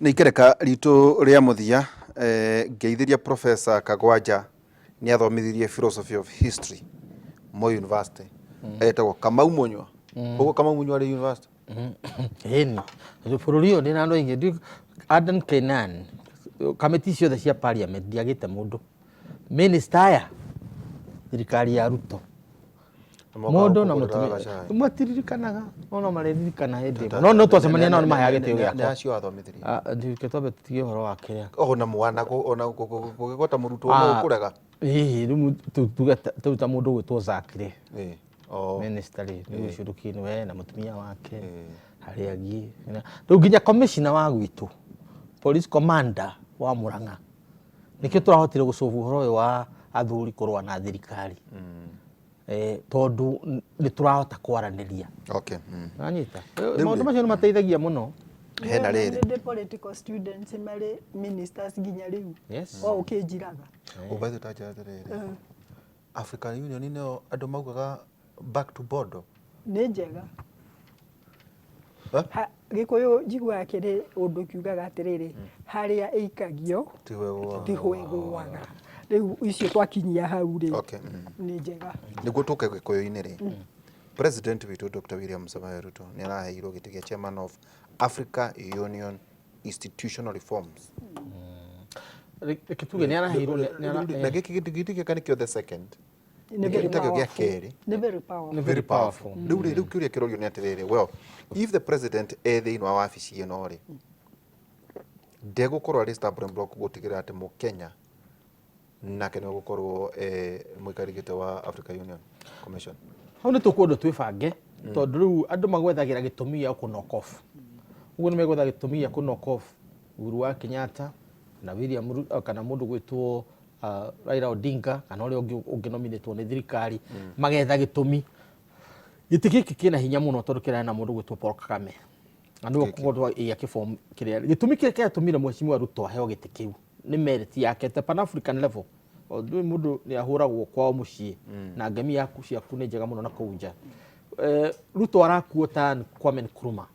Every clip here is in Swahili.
Nĩ ikereka ritũ rĩa mũthia ngeithĩria Professor Kagwanja nĩ athomithirie philosophy of history Moi University etagwo Kamau Munywa ũguo Kamau Munywa arĩ university Heni bũrũri ũyũ ndĩna andũ aingĩ Adan Kainan kamĩtĩ ciothe cia parliament ndiagĩte mũndũ minister aya thirikari ya Ruto mũndũ na mũtumia matiririkanaga no maririkana hĩndĩ no twacemania nao nĩ maheaga gĩtĩo gĩakwa nĩ acio athomithirie ndikĩtwambe tutige ũhoro wa kĩrĩa ona mwana ona gũgĩgota mũrutwo no ũkũrega rĩu tuta mũndũ gwĩtwo Zakire oh minister rĩu cũrũki we na mũtumia wake harĩ angĩ rĩu nginya commissioner wa gwitũ police commander wa Murang'a nĩkĩo tũrahotire gũcovu ũhoro ũyũ wa athuri kũrũa na thirikari tondu nĩ tũrahota kwaranĩria okay anyita maũndũ macio nĩ mateithagia mũno hena rĩrĩ the political students marĩ ministers nginya rĩu o ũkĩnjiraga ũbaitũ ta njata rĩrĩ African Union nĩo andũ maugaga back to border nĩ njega Gĩkũyũ njiguaga kĩrĩ ũndũ kiugaga atĩrĩrĩ harĩa ĩikagio tiho ĩgũaga rĩu icio twakinyia hau rĩ nĩ njega nĩguo tũke Gĩkũyũ-inĩ rĩ President witũ Dr. William Samoei Ruto nĩ araheirwo gĩtĩ gĩa chairman of Africa Union Institutional Reforms Kituge nĩ araheirwo na gĩkĩ gĩtĩ gĩka nĩkĩo the second nĩgĩtagio gĩa kerĩ nĩ very powerful rĩu kĩũria kĩrorio nĩ atĩrĩrĩ well if the president thĩinĩ wa wabici ĩno rĩ ndegũkorwo arĩ stumbling block gũtigĩrĩra atĩ Mũkenya nake nĩ gũkorwo mũikarĩri gĩtĩ wa Africa Union Commission hau nĩ tũkwenda twĩbange tondũ rĩu andũ magwethagĩra gĩtũmi gĩa kũ knock off ũguo nĩ megwetha gĩtũmi gĩa kũ knock off Uhuru wa Kenyatta na William kana mũndũ gwĩtwo Raila Odinga kana ũrĩa ũngĩ nominatwo nĩ thirikari magetha gĩtũmi gĩtĩ gĩkĩ kĩna hinya mũno tondũ kĩrarĩ na mũndũ gwĩtwo Paul Kagame na nĩguo kũgũrwo gĩakĩbom kĩrĩa gĩtũmi kĩrĩa kĩatũmire mheshimiwa Ruto aheo gĩtĩ kĩu nĩ merit yake ta pan African level ndũĩ mũndũ nĩ ahũragwo kwao mũciĩ na ngemi yaku ciaku nĩ njega mũno na kũu nja Ruto arakuo ta Kwame Nkrumah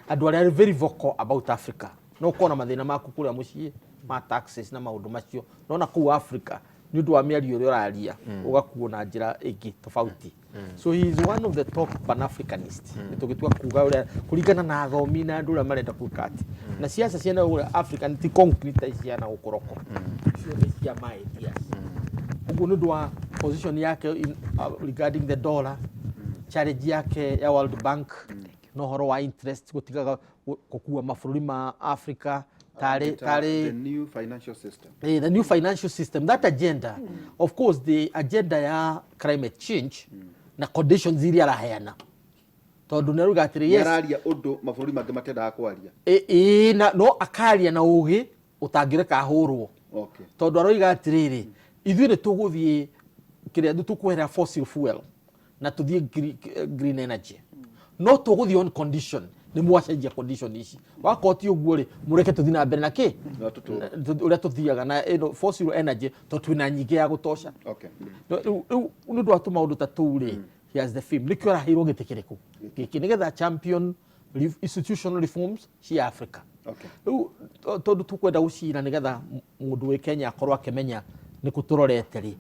andũ arĩa very vocal about Africa no kuona mathĩna maku kũrĩa mũciĩ ma taxes na maũndũ macio no na kũu Africa nĩ ũndũ wa mĩario ũrĩa ũraria ũgakuo na njĩra ĩngĩ tofauti so he is one of the top pan-Africanists nĩtũgĩtua kuga ũrĩa kũringana na athomi na andũ arĩa marenda kũikati na siasa ciana ũrĩa African ti concrete ciana gũkoroko icio nĩ cia my ideas ũguo nĩ ũndũ wa position yake regarding the dollar challenge yake ya World Bank no horo wa interest gũtigaga gũkua mabũrũri ma Africa the new financial system the new financial system that agenda of course the agenda ya climate change na conditions iria araheana tondu nĩ ruga atĩrĩ yes araria ũndũ mabũrũri mangĩ matendaga kwaria na no akaria na ũgĩ ũtangĩreka hũrwo okay tondu aroiga atĩrĩrĩ ithuĩ nĩ tũgũthiĩ kĩrĩa tũkwehera fossil fuel na tũthiĩ green energy no tũgũthiĩ on condition nĩ mwacenjia condition ici wakoti ũguo rĩ mũreke tũthiĩ na mbere na kĩ ũrĩa tũthiaga na fossil energy twĩna nyingĩ ya gũtosha okay nĩ ũndũ wa tũmaũndũ ta tũu rĩ he has the film nĩkĩo araheirwo gĩtĩ kĩrĩkũ gĩkĩ nĩgetha champion institutional reforms cia Africa okay tondũ tũkwenda gũcira nĩgetha mũndũ wĩ Kenya akorwo akĩmenya nĩ kũtũrorete rĩ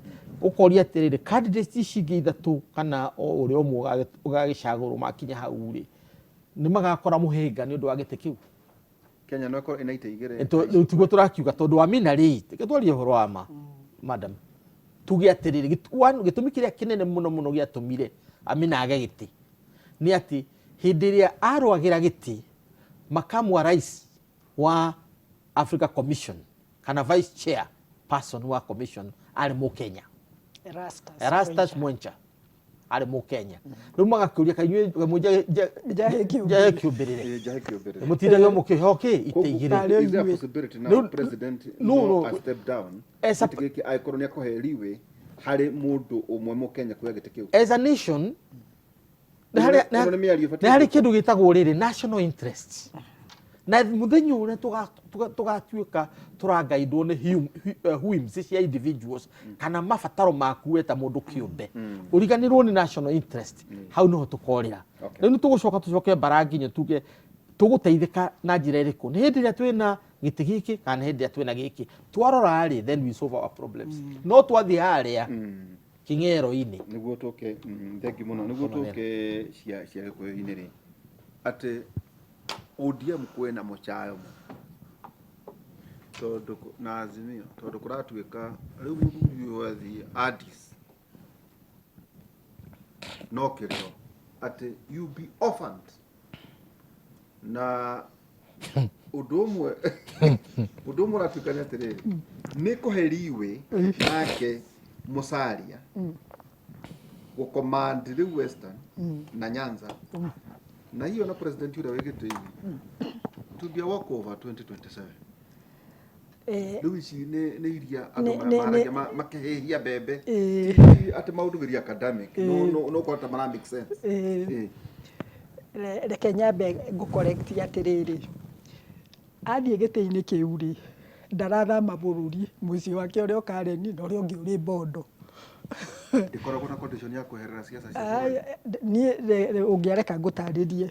ũkoria atĩrĩrĩ candidates ici ingĩ ithatũ kana ũrĩa ũmwe ũgagĩcagũrwo makinya hau rĩ nĩ magakora mũhĩnga nĩ ũndũ wa gĩtĩ kĩu Kenya no ĩkorwo ĩna itĩ igĩrĩ rĩu tiguo tũrakiuga tondũ wa mina rĩ tũtwarie ũhoro wa ma madam tuge atĩrĩrĩ gĩtũmi kĩrĩa kĩnene mũno gĩatũmire Amina age gĩtĩ nĩ atĩ hĩndĩ ĩrĩa arũagĩra gĩtĩ makamu wa rais wa Africa Commission kana vice chair person wa commission arĩ Mũkenya Erastus Mwencha arĩ Mũkenya rĩu magakũria kanyuĩ jahe kĩũmbĩrĩre mũtindagio mũkĩhoke itĩ igĩrĩ is there a possibility now president no a step down gĩkĩ aikoro nĩ akũheriwe harĩ mũndũ ũmwe Mũkenya kuoya gĩtĩ kĩu as a nation nĩ harĩ kĩndũ gĩtagwo rĩrĩ national interest na mũthenya ũrĩa tũgatuĩka tũrangaindwo nĩ whims cia individuals kana mabataro maku weta mũndũ kĩũmbe ũriganĩrwo nĩ national interest hau nĩho tũkorĩra rĩu nĩ tũgũcoka tũcoke mbara nginya tuge tuguteithika na njira iriku ni hindi ria twina giti giki kana hindi ria twina giki twarora ri then we solve our problems no twathi haria kingero-ini niguo tuke thengi muno niguo tuke cia gikuyu-ini ri ati ODM kwena muchayo tondu na Azimio tondu kuratuika riu muthuri wathi Addis no kirio ati you be orphaned na undu umwe ratuika ni atiriri ni kuheriwe nake Musalia gukomand riu Western na Nyanza na hiyo na president yule wegete hivi to be a walk over 2027 riu ici ni iria andu maraja makehehia bebe ati maundu giri academic no kwata mara make sense reke nyambe ngukorekti atiriri athie giti-ini kiu ri ndarathama bururi muici wake uria ukareni na uria ungi uri bondo ikoragwo na condition ya kuherera siasa cia ni ungiareka ngutaririe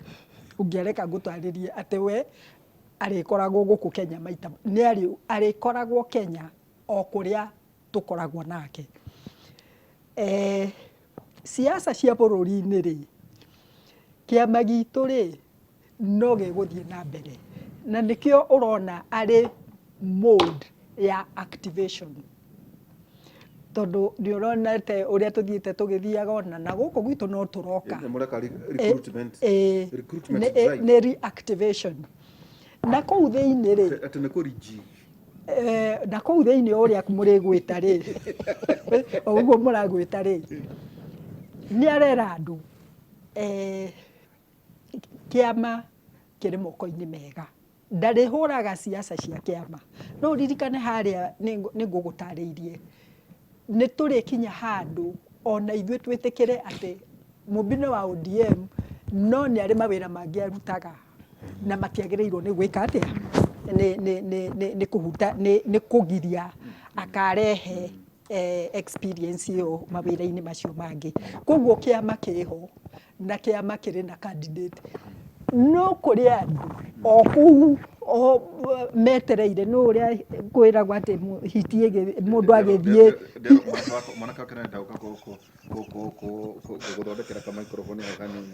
ati we arikoragwo guku Kenya maita ni arikoragwo Kenya o kuria tukoragwo nake siasa cia bururi-ini ri kiama gitu ri no giguthie na mbere na nikio urona ari mode ya activation tondu ni urona te uria tuthiite tugithiaga ona na guku gwitu no turoka recruitment ni reactivation na kou thiini ri ati ni kuriji na kou thiini uria murigwita ri oguo muragwita ri ni arera andu kiama kiri moko-ini mega ndari huraga siasa cia kiama no ririkane haria ni ngugutariirie ni turi kinya handu ona ithwe twitikire ati Mumbi wa ODM no ni ari mawira mangi arutaga na matiagirirwo ni gwika atia ni kuhuta ni kugiria akarehe experience yo mawira-ini macio mangi koguo kiama kiriho na kiama kiri na candidate no kuri andu o kuu o metereire no uria kwiragwo ati hitie mundu agithie mwanaka kanenda ukako guthondekera ka microphone ya kanini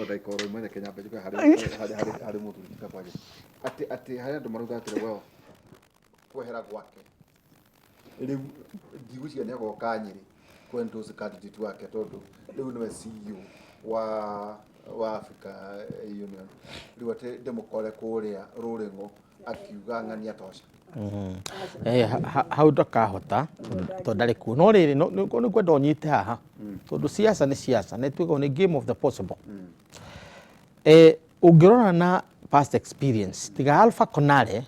o daikoro mwene Kenya mbe hari muthuri Kagwanja ati hari andu maruga ati well kwehera gwake riu ndigucia ni agoka Nyeri kwendose candidate wake tondu riu niwe CEO wa Africa Union riu ati ndimukore kuria ruringo akiuga ng'ani atosha hau ndakahota to ndari ku no riri ni kwenda unyite haha tondu siasa ni siasa na twigwo ni game of the possible ungirona na past experience tiga Alpha Konare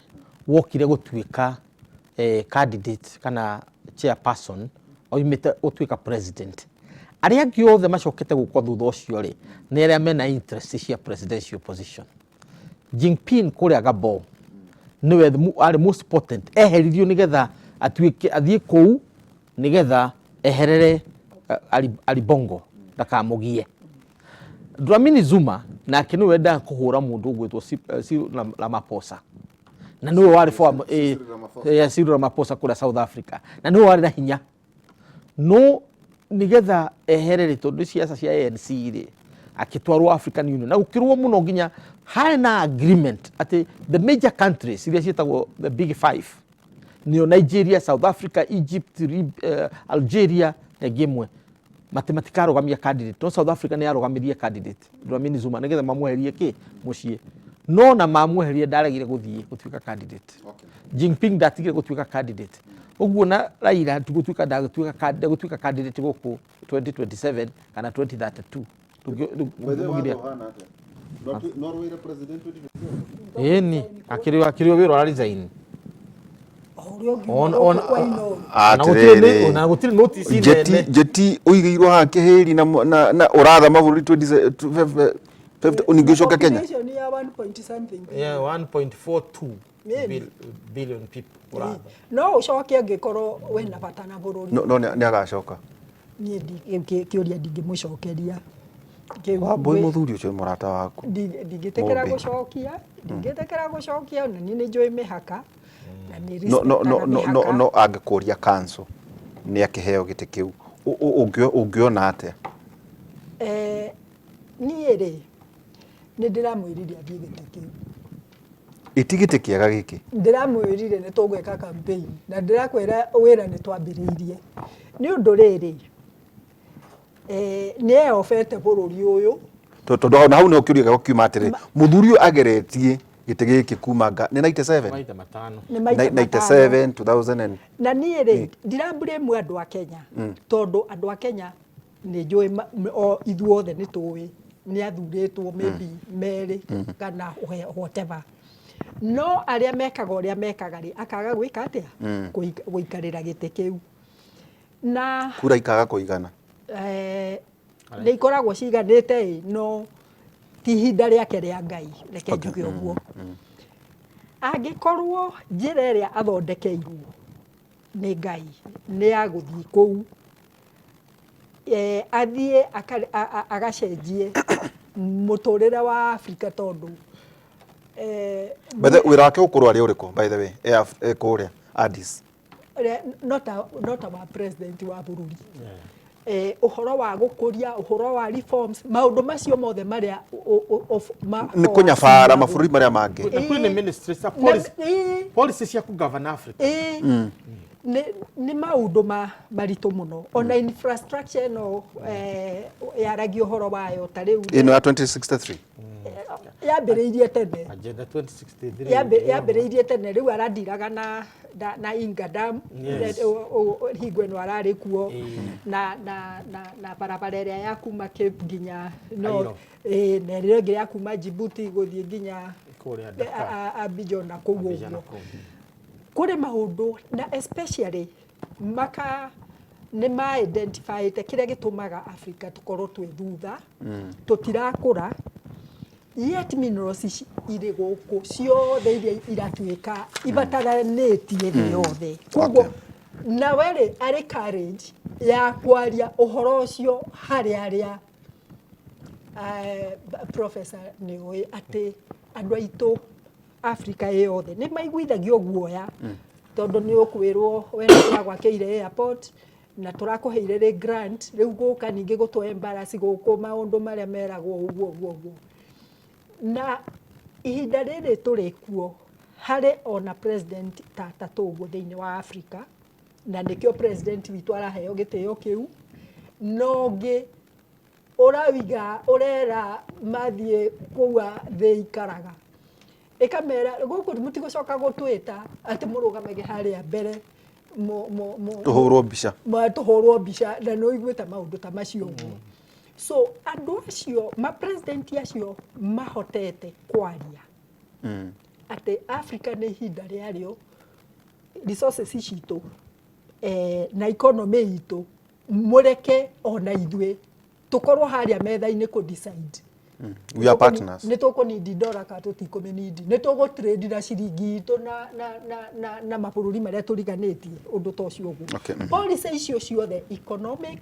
wokire gutuika candidate kana chairperson oimite gutuika president aria angi othe macokete gukwa thutha ucio ri ni aria mena interest cia presidential position Jinping kuria Gabon niwe ari most potent eheririo nigetha atuike athie kou nigetha eherere ali Bongo ndakamugie Dlamini Zuma nake niwe enda kuhura mundu ugwitwo Ramaphosa na niwe wari form Cyril Ramaphosa kura South Africa na niwe wari na hinya no nigetha eherere tondu siasa cia ANC ri akitwarwo African Union na ukirwo muno nginya hari na agreement ati the major countries iria cietagwo the big five nio Nigeria, South Africa, Egypt, Algeria gemwe mathematika rogamia candidate no South Africa ni arogamirie candidate Dlamini Zuma nigetha mamweherie ki mucie no na mamweherie ndaragire guthie gutuika candidate Jinping ndatigire gutuika candidate uguo na Raila gutuika candidate guku 2027 kana 2032 Norway president ni akirio wiro ari resign na gutiri notice jeti uigeirwo ha kihiri na uratha maburi 20 unigishoka Kenya ya 1 point something 1.42 billion people uratha no ucoke angikorwo we na bata na bururi no ni agacoka ni kiuria ndingimucokeria Wambui muthuri ucio murata waku ndingitekera gucokia na ni njui mihaka na ni no angikuria kanso ni akiheo giti kiu ungiona atia niĩ rĩ nĩ ndĩramwĩrire athiĩ gĩtĩ kĩu itigiti kiega giki ndĩramwĩrire nĩ tũgwĩka campaign na ndĩrakwĩra wĩra nĩ twambĩrĩirie nĩ ũndũ rĩrĩ nĩ eofete bũrũri ũyũ tondũ na hau nĩ ũkĩũria gako kiuma atĩrĩ mũthuri ũyũ ageretie gĩtĩ gĩkĩ kuma nĩ 97 97 2000 na niĩ rĩ ndirablame andũ a Kenya tondũ andũ a Kenya nĩ njũĩ ithuothe nĩ tũĩ nĩ athurĩtwo maybe merĩ kana whatever no arĩa mekaga ũrĩa mekaga rĩ akaga gwĩka atĩa gũikarĩra gĩtĩ kĩu na kura ikaga kũigana nĩ ikoragwo ciganĩte no ti ihinda rĩake rĩa Ngai reke njuge ũguo angĩkorwo njĩra ĩrĩa athondekeirwo nĩ Ngai nĩ ya gũthiĩ kũu athiĩ agacenjie mũtũrĩre wa Afrika tondũ wĩra wake ũkũrũ arĩ ũrĩkũ by the way kũrĩa Addis nota wa president wa bũrũri ũhoro wa gũkũria ũhoro wa reforms maũndũ macio mothe marĩa nĩ kũnyabara mabũrũri marĩa mangĩ kwĩna ministry cia policy cia kũgovern Africa nĩ maũndũ maritũ mũno ona infrastructure no yaragio ũhoro wayo ta rĩu ĩno ya 2063 yambĩrĩirie tene agenda 2063 yambĩrĩirie tene rĩu arandiraga na Inga Dam hingo ĩno ararĩ kuo na barabara ĩrĩa ya kuma Cape nginya no na ĩrĩa ĩngĩ ya kuma Djibouti gũthiĩ nginya Abidjan na kũu ũguo kũrĩ maũndũ na especially nĩ ma-identifyĩte kĩrĩa gĩtũmaga Africa tũkorwo twĩ thutha tũtirakũra yet minerals irĩ gũkũ ciothe iria iratuĩka ibataranĩtie thĩ yothe koguo na werĩ arĩ courage ya kwaria ũhoro ũcio harĩ arĩa professor nĩoĩ atĩ andũ aitũ Africa yothe nĩ maiguithagio guoya tondũ nĩ ũkwĩrwo wena tũragwakĩire airport na tũrakũheire rĩ grant rĩu gũka ningĩ gũtũ embarrass gũkũ maũndũ marĩa meragwo ũguo na ihinda rĩrĩ tũrĩ kuo harĩ ona president tata tũguo thĩinĩ wa Africa na nĩkĩo president witũ araheo gĩtĩo kĩu nongĩ ũrera mathiĩ kũua thĩ ikaraga ikamera gũkũ mũtigũcoka gũtwĩta atĩ mũrũgamage harĩa mbere tũhũrwo mbica na nĩ ũiguĩte maũndũ ta macio ũguo so andũ acio ma-president acio mahotete kwaria atĩ Africa nĩ ihinda rĩarĩo resources citũ na economy itũ mũreke ona ithuĩ tũkorwo harĩa metha-inĩ kũ-decide we are partners nĩ tũkũnindi ndora ka tũtikũmĩnindi nĩ tũgũtrade na ciringi itũ na mabũrũri marĩa tũriganĩtie ũndũ ta ũcio ũguo policy icio ciothe economic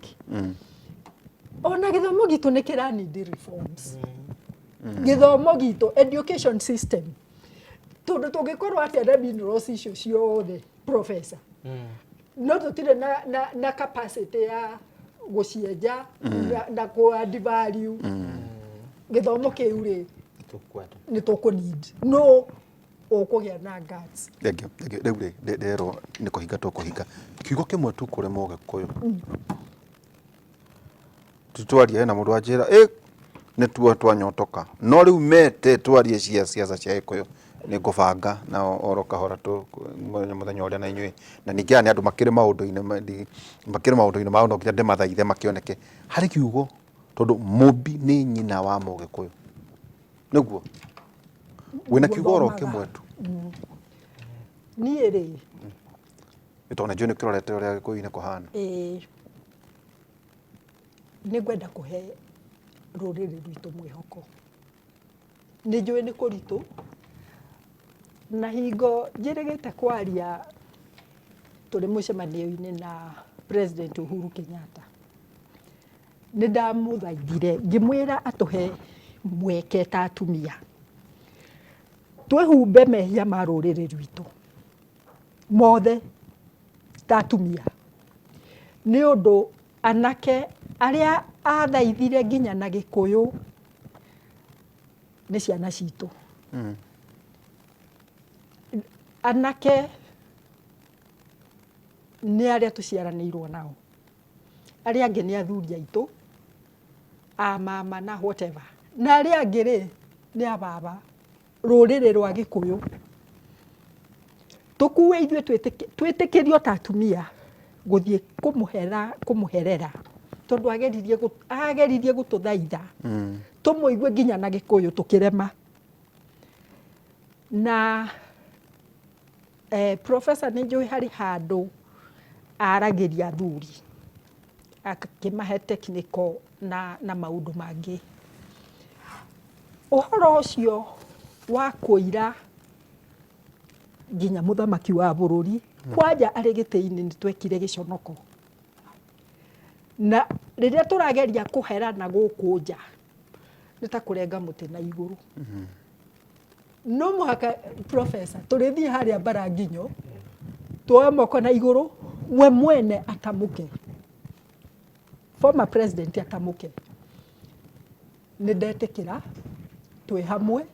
ona gĩthomo gitũ nĩ kĩranindi reforms gĩthomo gitũ education system tondũ tũngĩkorwo atĩa na minerals icio ciothe professor no tũtirĩ na capacity ya gũcienja na ku-add value gĩthomo kĩu rĩ nĩ tũkũnindi no ũkũgĩa na guts rĩu rĩ nderwo nĩ kũhinga tũkũhinga kiugo kĩmwe tu kũrĩ Mũgĩkũyũ tũtwarie na mũndũ wa njĩra nĩ tuo twanyotoka no rĩu mete twarie ciaca cia Gĩkũyũ nĩ ngũbanga na oro kahora mũthenya ũrĩa na inyuĩ na ningĩ nĩ andũ makĩrĩ maũndũ-inĩ mao no nginya ndĩmathaithe makĩoneke harĩ kiugo tondũ Mumbi nĩ nyina wa Mũgĩkũyũ nĩguo wĩna kiugo oro kĩmwe tu niĩ rĩ tondũ nĩnjũĩ nĩ kĩrorete ũrĩa Gĩkũyũ-inĩ kũhana nĩ ngwenda kũhe rũrĩrĩ rwitũ mwĩhoko nĩ njũĩ nĩ kũritũ na hingo njĩrĩgĩte kwaria tũrĩ mũcemanio-inĩ na President Uhuru Kenyatta nĩ ndamũthaithire ngĩmwĩra atũhe mweke ta atumia twĩhumbe mehia ma rũrĩrĩ rwitũ mothe ta atumia nĩ ũndũ anake arĩa athaithire nginya na Gĩkũyũ nĩ ciana citũ. Anake nĩ arĩa tũciaranĩirwo nao, arĩa angĩ nĩ athuri aitũ, a mama na whatever, na arĩa angĩ rĩ nĩ a baba, rũrĩrĩ rwa Gĩkũyũ. Tũkue ithuĩ twĩtĩkĩrio ta atumia gũthiĩ kũmũherera tondũ ageririe gũtũthaitha tũmũigue nginya na Gĩkũyũ tũkĩrema. Na professor nĩ njũĩ harĩ handũ aragĩria athuri akĩmahe technical na maũndũ mangĩ. Ũhoro ũcio wa kũira nginya mũthamaki wa bũrũri kwanja arĩ gĩtĩ-inĩ nĩ twekire gĩconoko, na rĩrĩa tũrageria kũherana gũkũ nja nĩ ta kũrenga mũtĩ na igũrũ. No mũhaka professor tũrĩthiĩ harĩa Baranginyo tuoe moko na igũrũ, we mwene atamũke, former president atamũke. Nĩ ndetĩkĩra twĩ hamwe,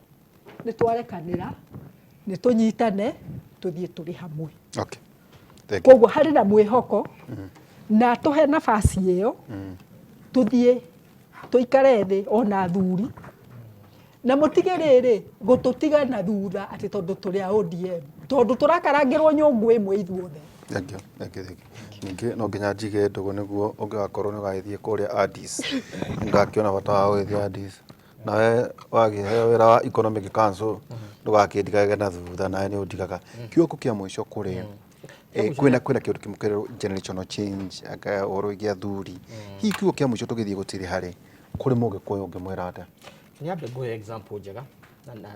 nĩ twarekanĩra, nĩ tũnyitane, tũthiĩ tũrĩ hamwe. Okay. Koguo harĩ na mwĩhoko na tũhe nafasi ĩyo tũthiĩ tũikare thĩ ona athuri na mũtige rĩrĩ gũtũtiga na thutha atĩ tondũ tũrĩ a ODM, tondũ tũrakarangĩrwo nyũngũ ĩmwe ithuothe. Ningĩ no nginya njige ndũgũ nĩguo ũngĩgakorwo nĩ ũgagĩthiĩ kũrĩa Addis. Ndakĩona bata wa gũgĩthiĩ Addis. Nawe wagĩheo wĩra wa Economic Council ndũgakĩndigage na thutha, nawe nĩ ũndigaga. Kiugo kĩa mũico kũrĩ kwĩna kĩũndũ kĩmwe kĩrĩ generational change ũhoro wĩgiĩ athuri. Hihi kiugo kĩa mũico tũgĩthiĩ gũtirĩ harĩ kũrĩ Mũgĩkũyũ ũngĩmwĩra atĩa? Nyambe ngũhe example njega na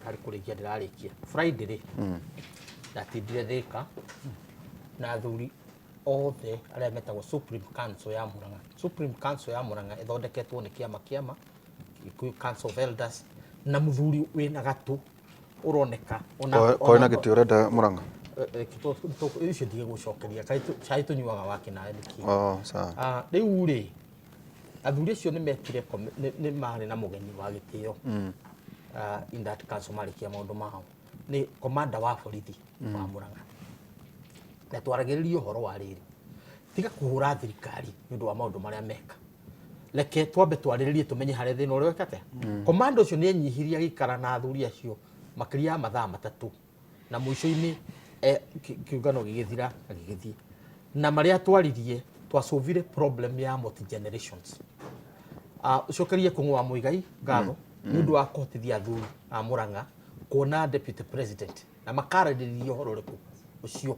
harĩ kũrĩkia ndĩrarĩkia. Friday rĩ ndatindire Thĩka na athuri othe arĩa metagwo Supreme Council ya Murang'a. Supreme Council ya Murang'a ĩthondeketwo nĩ kĩama Gĩkũyũ Council of Elders na mũthuri wĩna gatũ ũroneka kũrĩ na gĩtĩ ũrenda Murang'a. Icio ndigũcokeria cai tũnyuaga wakĩnawe nĩkĩ. Sawa. Rĩu rĩ athuri acio nĩ metire nĩ marĩ na mũgeni wa gĩtĩo in that council marĩkia maũndũ mao nĩ commander wa borithi wa Murang'a. Na twaragĩrĩria ũhoro wa rĩrĩ, tiga kũhũra thirikari nĩ ũndũ wa maũndũ marĩa meka, reke twambe twarĩrĩrie tũmenye harĩa thĩna ũrĩa wekate. Commander ũcio nĩ enyihirie agĩikara na athuri acio makĩria ya mathaa matatũ, na mũico-inĩ kĩũngano gĩgĩthira agĩgĩthiĩ. Na marĩa twaririe twacovire problem ya multi generations. Ucokerie Kũng'ũ wa Mũigai ngatho nĩ ũndũ wa kũhotithia athuri a Murang'a kuona deputy president na makarĩrĩria ũhoro ũrĩkũ ũcio,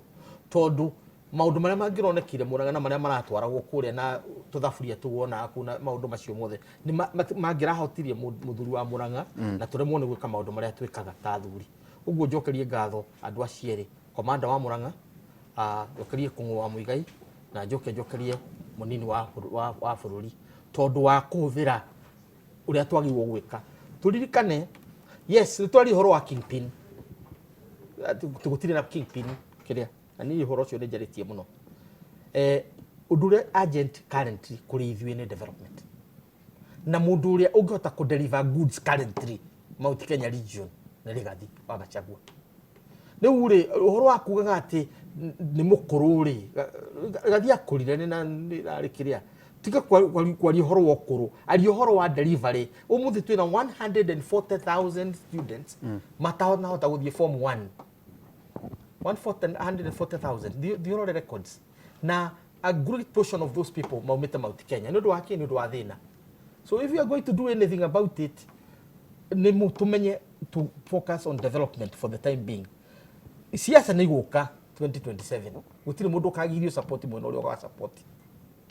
tondũ maũndũ marĩa mangĩronekire Murang'a na marĩa maratwaragwo kũrĩa na tũthaburia tũwona kuna maũndũ macio mothe nĩ mangĩrahotirie mũthuri wa Murang'a na tũremwo nĩ gwĩka maũndũ marĩa twĩkaga ta athuri. Ũguo njokerie ngatho andũ acio erĩ, commander wa Murang'a, njokerie Kũng'ũ wa Mũigai na njokerie mũnini wa bũrũri, tondũ wa kũhũthĩra ũrĩa twagĩrĩirwo gwĩka. Tũririkane, yes, nĩ twari ũhoro wa kingpin, tũgũtirĩ na kingpin kĩrĩa, na niĩ ũhoro ũcio nĩ njarĩtie mũno. Ũndũ ũrĩa agent currently kũrĩ ithuĩ nĩ development, na mũndũ ũrĩa ũngĩhota kũ-deliver goods currently Mount Kenya region nĩ Rigathi wa Gachagua. Rĩu rĩ ũhoro wa kugaga atĩ nĩ mũkũrũ rĩ, Rigathi akũrire nĩ rarĩ kĩrĩa, tiga kwaria ũhoro wa ũkũrũ, aria ũhoro wa delivery. Ũmũthĩ twĩna 140,000 students matanahota gũthiĩ form 1. 140,000 the oral records, na a great portion of those people maumĩte Mount Kenya nĩ ũndũ wa kĩ, nĩ ũndũ wa thĩna. So if you are going to do anything about it, nĩ tumenye to focus on development for the time being. Siasa nĩ igũka 2027, gũtirĩ mũndũ ũkagirio support mwena ũrĩa ũga support.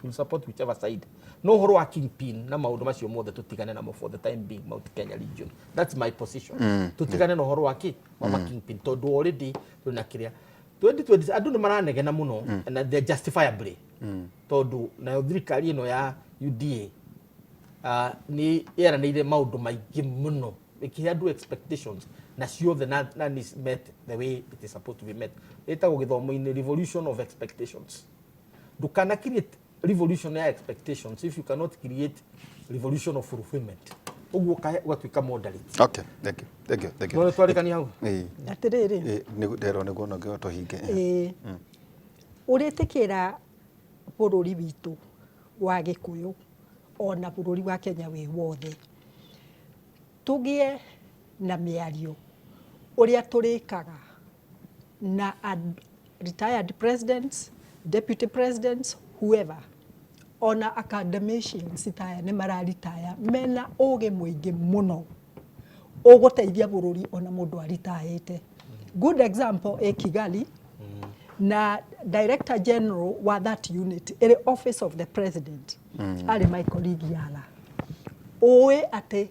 We'll support whichever side. No ũhoro wa kingpin na maũndũ macio mothe tũtigane namo for the time being Mount Kenya region. That's my position. Tũtigane na ũhoro wa kĩ wa kingpin, tondũ already twĩna kĩrĩa 2020 andũ nĩ maranegena mũno na they justifiably, tondũ na thirikari ĩno ya UDA ni yeranĩire maũndũ maingĩ mũno ikihandu expectations na ciothe none is met the way it is supposed to be met. Ĩtagwo gĩthomo-inĩ revolution of expectations. Ndukana create revolution ya expectations if you cannot create revolution of fulfillment. Ũguo ũgatuĩka moderate. Okay, thank you. None twarĩkani hau. Atĩrĩrĩ. Nderwo nĩguo no ngĩhota hinge. Ũrĩtĩkĩra bũrũri witũ wa Gĩkũyũ ona bũrũri wa Kenya wĩ wothe tũgĩe na mĩario ũrĩa tũrĩkaga na retired presidents, deputy presidents, whoever ona academicians taya nĩ mararitaya mena ũgĩ mũingĩ mũno ũgũteithia bũrũri ona mũndũ aritayĩte. Good example Kigali na director general wa that unit ĩrĩ office of the president arĩ Michael Igiala ũĩ atĩ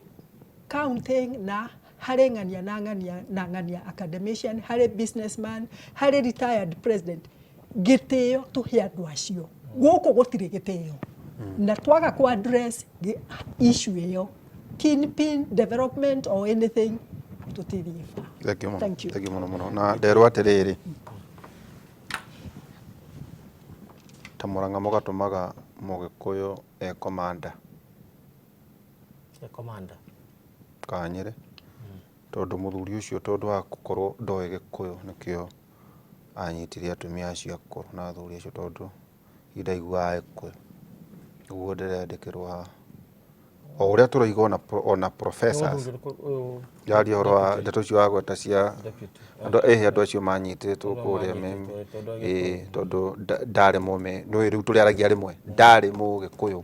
counting na harĩ ng'ania academician, harĩ businessman, harĩ retired president gĩtĩo tũhe andũ acio gũkũ gũtirĩ gĩtĩo na twaga ku address issue ĩyo kingpin development or anything tũtithie. Thank you mũno na nderwo atĩrĩrĩ ta Mũrang'a mũgatũmaga Mũgĩkũyũ commander Kanyĩrĩ tondũ mũthuri ũcio tondũ wa gũkorwo ndoĩ Gĩkũyũ nĩkĩo anyitire atumia acio akũrũ na athuri acio tondũ ndaiguaga Gĩkũyũ. Ũguo ndĩrendekĩrwo haha o ũrĩa tũraigua ona professors yaria ũhoro wa ndeto cio wa gweta cia andũ acio manyitĩtwo kũrĩa tondũ ndarĩ mũme nĩ rĩu tũrĩaragia rĩmwe ndarĩ Mũgĩkũyũ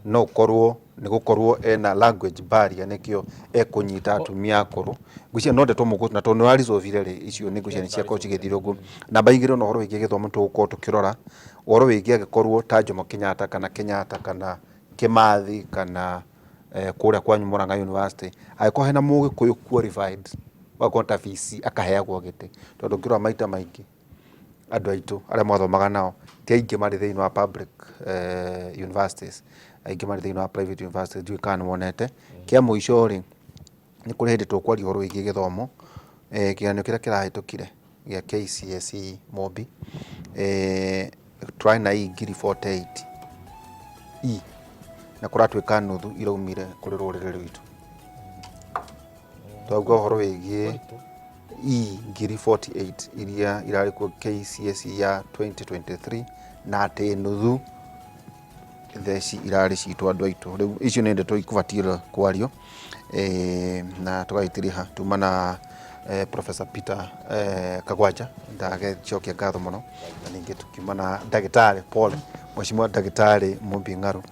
no ũkorwo nĩ gũkorwo ena language barrier nĩkĩo ekũnyita atumia akũrũ ngwĩciria no ndeto mũgũtũ na tondũ nĩ resolve rĩ icio nĩ ngwĩciria nĩ ciakorwo cigĩthira ũguo. Namba igĩrĩ na ũhoro wĩgiĩ gĩthomo tũgũkorwo tũkĩrora ũhoro wĩgiĩ agĩkorwo ta Jomo Kenyatta kana Kĩmathi kana kũrĩa kwanyu Mũrang'a University agĩkorwo hena Mũgĩkũyũ qualified wakorwo ta VC akaheagwo gĩtĩ tondũ ngĩrora maita maingĩ andũ aitũ arĩa mwathomaga nao ti aingĩ marĩ thĩinĩ wa public universities, aingĩ marĩ thĩinĩ wa private universities. Ndiũĩ kana nĩwonete kĩa mũico rĩ nĩ kũrĩ hĩndĩ tũkwaria ũhoro wĩgiĩ gĩthomo kĩgeranio kĩrĩa kĩrahĩtũkire gĩa KCSE Mumbi try na ngiri 48 na kũratuĩka nuthu iraumire kũrĩ rũrĩrĩ rwitũ. Twauga ũhoro wĩgiĩ ngiri 48 iria irarĩ kuo KCSE ya 2023 na atĩ nuthu theci irarĩ citũ andũ aitũ. Rĩu icio nĩ ndeto ikũbatiĩ kwario na tũgagĩtiriha tuma na Professor Peter Kagwanja ndagĩcokia ngatho mũno na ningĩ tukiuma na ndagĩtarĩ Paul Mheshimiwa Ndagĩtarĩ Mumbi Ng'aru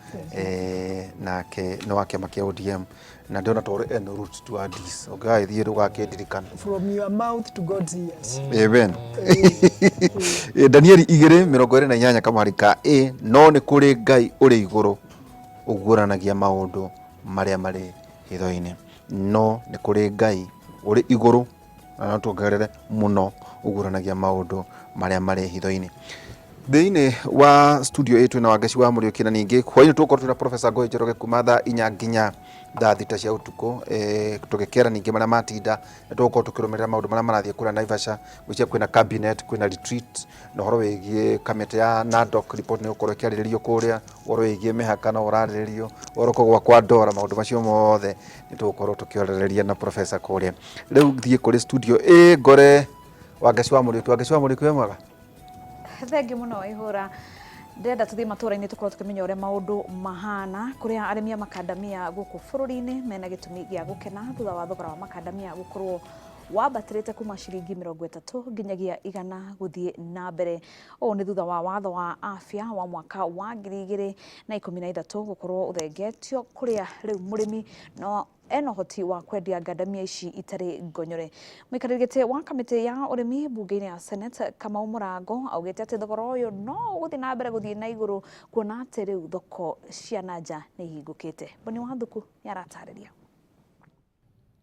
nake nĩ wa kĩama kĩa ODM na ndĩona tũrĩ en route to Addis ũngĩgagĩthiĩ ũgakĩndirikana from your mouth to God's ears. Amen. Danieli 2:28 kamarika no nĩ kũrĩ Ngai ũrĩ igũrũ ũguũranagia maũndũ marĩa marĩ hitho-inĩ. No nĩ kũrĩ Ngai ũrĩ igũrũ na tuongerere mũno ũguũranagia maũndũ marĩa marĩ hitho-inĩ. Thĩinĩ wa studio yetu na wangeci wa Mũriũki na ningĩ hwainĩ tũkorwo twĩna Professor Ngoĩ Njoroge kuma thaa 4 nginya thaa 6 cia ũtukũ tũgĩkera ningĩ marĩa matinda na tũgũkorwo tũkĩrũmĩrĩra maũndũ marĩa marathiĩ kũrĩa Naivasha gwĩciria kwĩna cabinet kwĩna retreat na ũhoro wĩgiĩ kamĩtĩ ya NADOC report nĩ gũkorwo ĩkĩarĩrĩrio kũrĩa ũhoro wĩgiĩ mĩhaka no ũrarĩrĩrio ũhoro kũgwa kwa ndora maũndũ macio mothe nĩ tũgũkorwo tũkĩarĩrĩria na professor kũrĩa. Rĩu thiĩ kũrĩ studio Ngore wangeci wa Mũriũki mwega. Thengi muno Ihũra ndenda tuthie matũra-inĩ tũkorwo tũkĩmenya ũrĩa maũndũ mahana kũrĩa arĩmi a makandamia gũkũ bũrũri-inĩ mena gĩtũmi gĩa gũkena thutha wa thogora wa makandamia gũkorwo wambatĩrĩte kuma ciringi 30 nginyagia 100 gũthiĩ na mbere. Ũũ nĩ thutha wa watho wa afya wa mwaka wa 2013 gũkorwo ũthengetio kũrĩa rĩu mũrĩmi no ena ũhoti wa kwendia ngandamia ici itarĩ ngonyore. Mũikarĩri gĩtĩ wa kamĩtĩ ya ũrĩmi mbunge-inĩ ya Senate Kamau Mũrango augĩte atĩ thogora ũyũ no gũthiĩ na mbere gũthiĩ na igũrũ kuona atĩ rĩu thoko cia nanja nĩ ihingũkĩte. Boni wa Thuku nĩaratarĩria.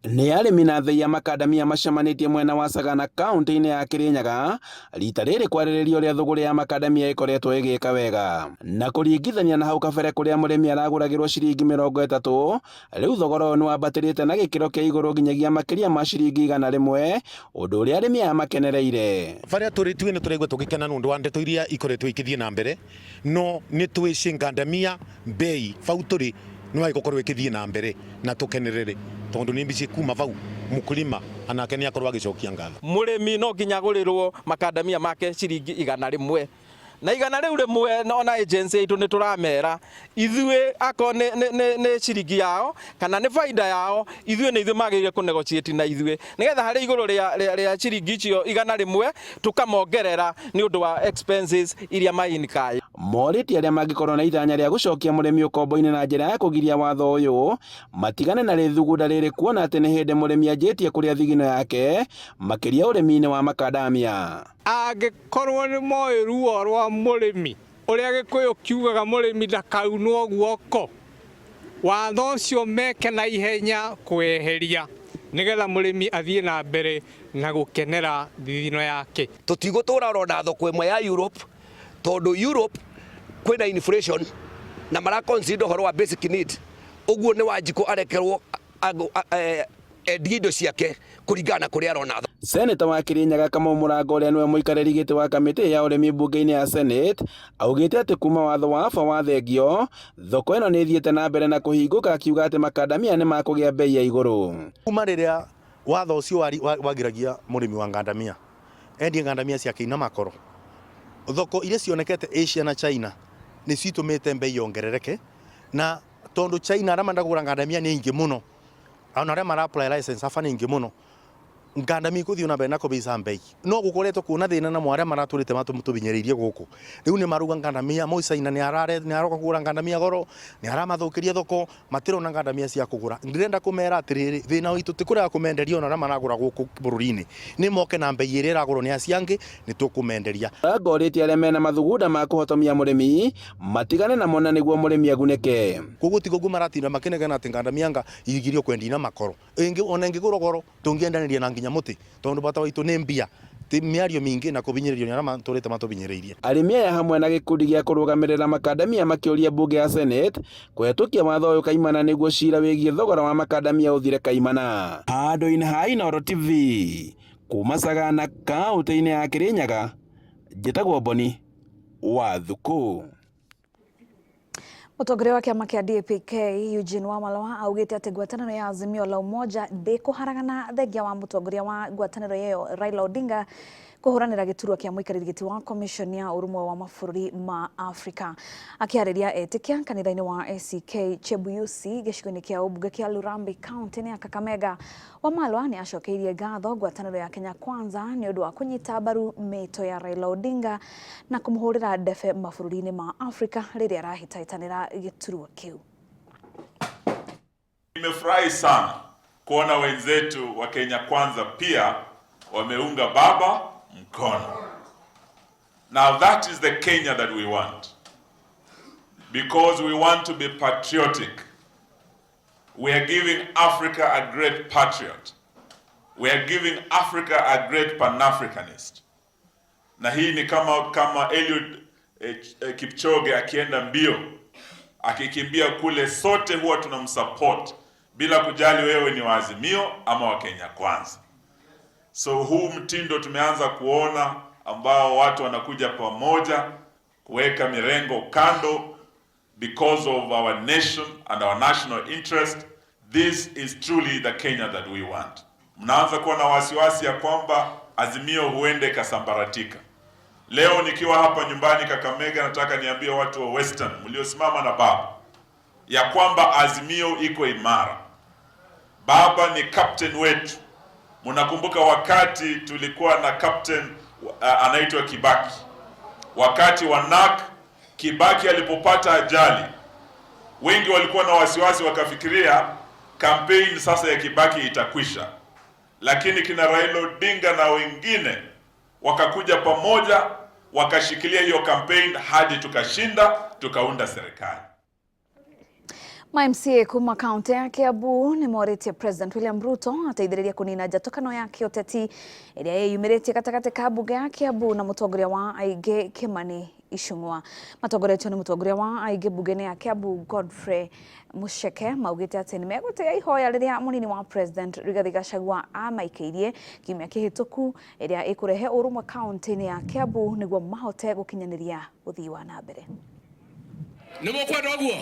Nĩ arĩmi na athei a makadamia macemanĩtie mwena wa Sagana kaunti-inĩ ya Kirinyaga rita rĩrĩ kwarĩrĩria ũrĩa thũgũrĩ ya makadamia ĩkoretwo ĩgĩka wega na kũringithania na hau kabere kũrĩa mũrĩmi aragũragĩrwo ciringi 30, rĩu thogora ũyũ nĩ wambatĩrĩte na gĩkĩro kĩa igũrũ nginyagia makĩria ma ciringi 100, ũndũ ũrĩa arĩmi aya makenereire. Faria tũrĩ nĩ tũraigua tũgĩkena nĩ ũndũ wa ndeto iria ikoretwo ikĩthiĩ na mbere, no nĩ twĩci ngandamia bei bau tũrĩ no ĩgũkorwo ĩkĩthiĩ na mbere na tũkenerere tondu nĩ mbici kuma vau mukulima anake nĩ akorwo agĩcokia ngatho. Mũrĩmi no nginya agũrĩrwo makadamia make ciringi 100 na 100 no na agency itu nĩ tũramera ithuĩ ako nĩ ciringi yao kana nĩ faida yao, ithuĩ nĩ ithuĩ magĩrĩire ku negotiate na ithuĩ nigetha harĩ igũrũ rĩa ciringi icio 100 tukamongerera nĩ ũndũ wa expenses iria mainkai. Morĩtie arĩa mangĩkorwo na ithanya rĩa gũcokia mũrĩmi ũkombo-inĩ na njĩra ya kũgiria watho ũyũ matigane na rĩthugunda rĩrĩ kuona atĩ nĩ hĩndĩ mũrĩmi anjĩtie kũrĩa thigino yake makĩria ũrĩmi-inĩ wa makadamia. Angĩkorwo nĩ moĩ ruo rwa mũrĩmi ũrĩa Gĩkũyũ kiugaga mũrĩmi ndakaunwo guoko, watho ũcio meke na ihenya kweheria nigetha mũrĩmi athiĩ na mbere na gũkenera thithino yake. Tũtigũtũra rona thoko ĩmwe ya Europe tondu Europe kwĩna inflation na mara consider horo wa basic need, ũguo nĩ Wanjikũ arekerwo endie indo ciake kũringana kũrĩa arona. Seneta wa Kirinyaga Kamau Mũrango ũrĩa nĩwe mũikarĩri gĩtĩ wa kamĩtĩ ya ũrĩmi mbunge-inĩ ya Senate augĩte atĩ kuma watho wa aba wathengio thoko ĩno nĩ ĩthiĩte na mbere na kũhingũka, akiuga atĩ makadamia nĩ makũgĩa bei ya igũrũ. Kuma rĩrĩa watho ũcio wagiragia mũrĩmi wa ngandamia endie ngandamia ciake ina makoro, thoko iria cionekete Asia na China nĩ citũmĩte bei yongerereke, na tondu China arĩa menda kũgũra ngandamia nĩ ingĩ mũno, ona arĩa mara apply license afa nĩ ingĩ mũno, ngandamia kũthiĩ na mbere na kũbaica bei no gũkoretwo kuona thĩna na mwarĩa maratũrĩte matũbinyereirie gũkũ. Rĩu nĩ maruga ngandamia mo China nĩ aroka kũgũra ngandamia goro, nĩ aramathũkĩria thoko, matirona ngandamia cia kũgũra. Ndĩrenda kũmera atĩrĩrĩ, thĩna witũ ti kũrega kũmenderia ona arĩa maragũra gũkũ bũrũri-inĩ, nĩ moke na bei ĩrĩa ĩragũrwo nĩ acio angĩ nĩ tũkũmenderia. Ngorĩtie arĩa mena mathugunda ma kũhotomia mũrĩmi matigane namo na nĩguo mũrĩmi agunĩke. Koguo ti gũkũ maratinda makenegana atĩ ngandamia anga igirio kwendia na makoro, ona ĩngĩgũrwo goro tũngĩendanĩria na nginya muti tondu bata waitu nĩ mbia ti mĩario mingĩ na kũbinyererio nĩ arĩa tũrĩte matũbinyereirie. Arĩmi aya hamwe na gĩkundi gĩa kũrũgamĩrĩra makadamia makĩũria mbunge ya Senate kũhetũkia watho ũyũ kaimana nĩguo cira wĩgiĩ thogora wa makadamia ũthire kaimana. Handũ-inĩ ha Inooro TV kuma Sagana kaunti-inĩ ya Kirinyaga, njĩtagwo Boni wa Thuku. Mũtongoria wa kĩama kĩa DAP-K Eugene Wamalwa augĩte atĩ ngwatanĩro ya Azimio la Umoja ndĩkũharagana thengia wa mũtongoria wa ngwatanĩro ĩyo Raila Odinga kũhũranĩra gĩturwa kĩa mũikarĩri gĩtĩ wa Commission ya Ũrũmwe wa Mabũrũri ma Afrika. Akĩarĩria etĩkia kanitha-inĩ wa ACK Chebuyusi gĩcigo-inĩ kĩa ũmbunge kĩa Lurambi kaunti-inĩ ya Kakamega, Wamalwa nĩ acokeirie ngatho ngwatanĩro ya Kenya Kwanza nĩ ũndũ wa kũnyita mbaru mĩto ya Raila Odinga na kũmũhũrĩra ndebe mabũrũri-inĩ ma Afrika rĩrĩa arahĩtahĩtanĩra gĩturwa kĩu. Nimefurahi sana kuona wenzetu wa Kenya Kwanza pia wameunga baba mkono. Now that is the Kenya that we want, because we want to be patriotic. We are giving Africa a great patriot. We are giving Africa a great pan-Africanist. Na hii ni kama Eliud Kipchoge akienda mbio, akikimbia kule, sote huwa tunamsupport bila kujali wewe ni wa Azimio ama wa Kenya Kwanza. So huu mtindo tumeanza kuona ambao watu wanakuja pamoja kuweka mirengo kando because of our nation and our national interest. This is truly the Kenya that we want. Mnaanza kuwa na wasiwasi ya kwamba Azimio huende kasambaratika. Leo nikiwa hapa nyumbani Kakamega, nataka niambie watu wa Western mliosimama na baba ya kwamba Azimio iko imara. Baba ni captain wetu. Mnakumbuka wakati tulikuwa na captain anaitwa Kibaki. Wakati wa NAK Kibaki alipopata ajali, wengi walikuwa na wasiwasi, wakafikiria campaign sasa ya Kibaki itakwisha. Lakini kina Raila Odinga na wengine wakakuja pamoja, wakashikilia hiyo campaign hadi tukashinda, tukaunda serikali. MCA kuma kaunti ya Kiambu ni morĩtie President William Ruto ateithĩrĩria kũnina njatũkano ya kĩũteti ĩrĩa yeyumĩrĩtie gatagatĩ ka mbunge ya Kiambu na mũtongoria wa aingĩ Kimani Ichung'wa. Matongoretio nĩ mũtongoria wa aingĩ mbunge-inĩ ya Kiambu Godfrey Mucheke maugĩte atĩ nĩ megũtĩa ihoya rĩrĩa mũnini wa President Rigathi Gachagua amaikĩirie kiumia kĩhĩtũku ĩrĩa ĩkũrehe ũrũmwe kaunti-inĩ ya Kiambu nĩguo mahote gũkinyanĩria ũthii wa na mbere. Nĩ mũkwenda ũguo?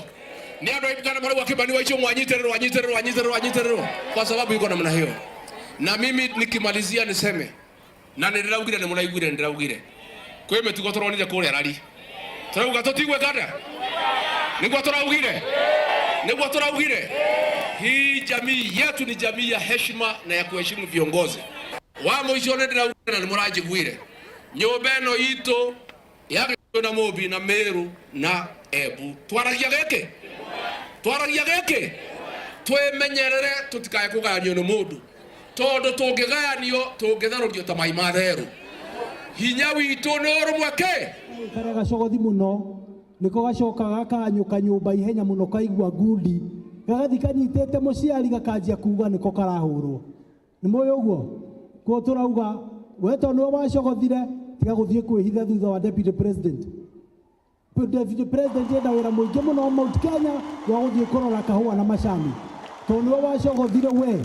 Ni andũ aikana marauga Kimani wa Ichung'wa anyitererwo kwa sababu yuko namna hiyo. Na mimi nikimalizia niseme na nĩndĩraugire nĩ mũraiguire nĩndĩraugire kwĩ mĩtugo tũronire kũrĩa rari tũrauga tũtigwe gada nĩguo tũraugire hii jamii yetu ni jamii ya heshima na ya kuheshimu viongozi wa mũico. Nĩndĩraugire na nĩmũranjiguire nyũmba ĩno itũ ya na Mumbi na Meru na Embu twaragia gĩkĩ twĩmenyerere tũtikae kũgayanio nĩ mũndũ tondũ tũngĩgayanio tũngĩtharũrio ta mai matherũ. Hinya witũ nĩ ũrũmwe kare gacogothi mũno nĩko gacokaga kanyũka nyũmba ihenya mũno kaigua ngundi gagathi kanyitĩte mũciari gakanjia kuga nĩko karahũrwo. Nĩ mũĩ ũguo ko tũrauga we tondũ nĩwe wacogothire tiga gũthiĩ kwĩhitha thutha wa Deputy President. Deputy President enda wĩra mũingĩ mũno Mount Kenya wa gũthiĩ kũrora kahũa na macani tondũ nĩwe wacogothire we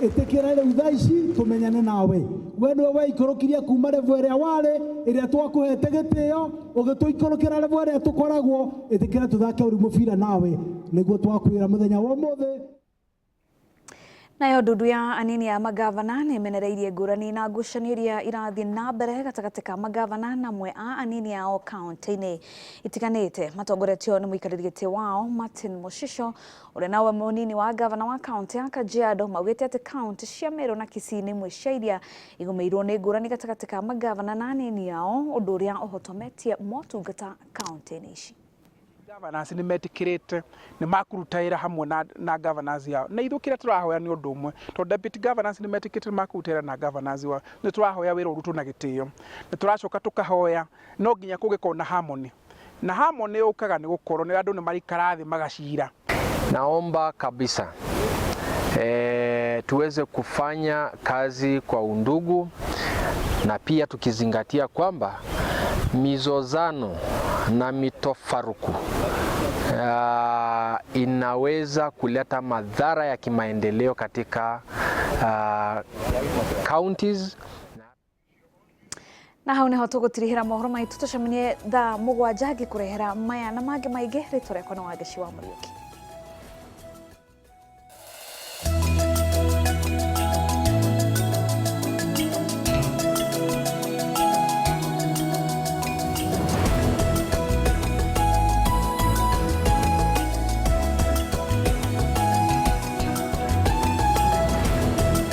ĩtĩkĩra rĩu thaa ici tũmenyane nawe. We nĩwe waikũrũkirie kuma level ĩrĩa warĩ ĩrĩa twakũhete gĩtĩo ũgĩtũikũrũkĩra level ĩrĩa tũkoragwo ĩtĩkĩra tũthake ũrĩ mũbira nawe nĩguo twakwĩra mũthenya wa ũmũthĩ. Nayo ndundu ya anini ya magavana nĩ menereirie ngũrani na ngucanio iria irathiĩ na mbere gatagatĩ ka magavana na amwe a anini ao kaunti-inĩ itiganĩte. Matongoretio nĩ mũikarĩri gĩtĩ wao Martin Moshisho ũrĩa nawe mũnini wa gavana wa kaunti ya Kajiado maugĩte atĩ kaunti cia Meru na Kisii nĩ imwe cia iria igũmĩirwo nĩ ngũrani gatagatĩ ka magavana na anini ao ũndũ ũrĩa ũhotometie motungata kaunti-inĩ ici. Governors nĩ metikĩrĩte nĩ makuruta wĩra hamwe na governors yao na ithũkĩra tũrahoya nĩ ũndũ ũmwe tondũ deputy governors nĩ metikĩrĩte makuruta wĩra na governors wao nĩ tũrahoya wĩra ũrutwo na gĩtĩo nĩ tũracoka tũkahoya no nginya kũgĩkorwo na harmony na harmony yũkaga nĩ gũkorwo nĩ andũ nĩ marikara thĩ magacira. Naomba kabisa tuweze kufanya kazi kwa undugu na pia tukizingatia kwamba mizozano na mitofaruku inaweza kuleta madhara ya kimaendeleo katika counties. Na hau niho tũgũtirihĩra mohoro maitũ tũcemanie thaa 7 ngĩkũrehera maya na mangĩ maingĩ. Rĩtwa rĩakwa nĩ Wangeci wa Mũriũki.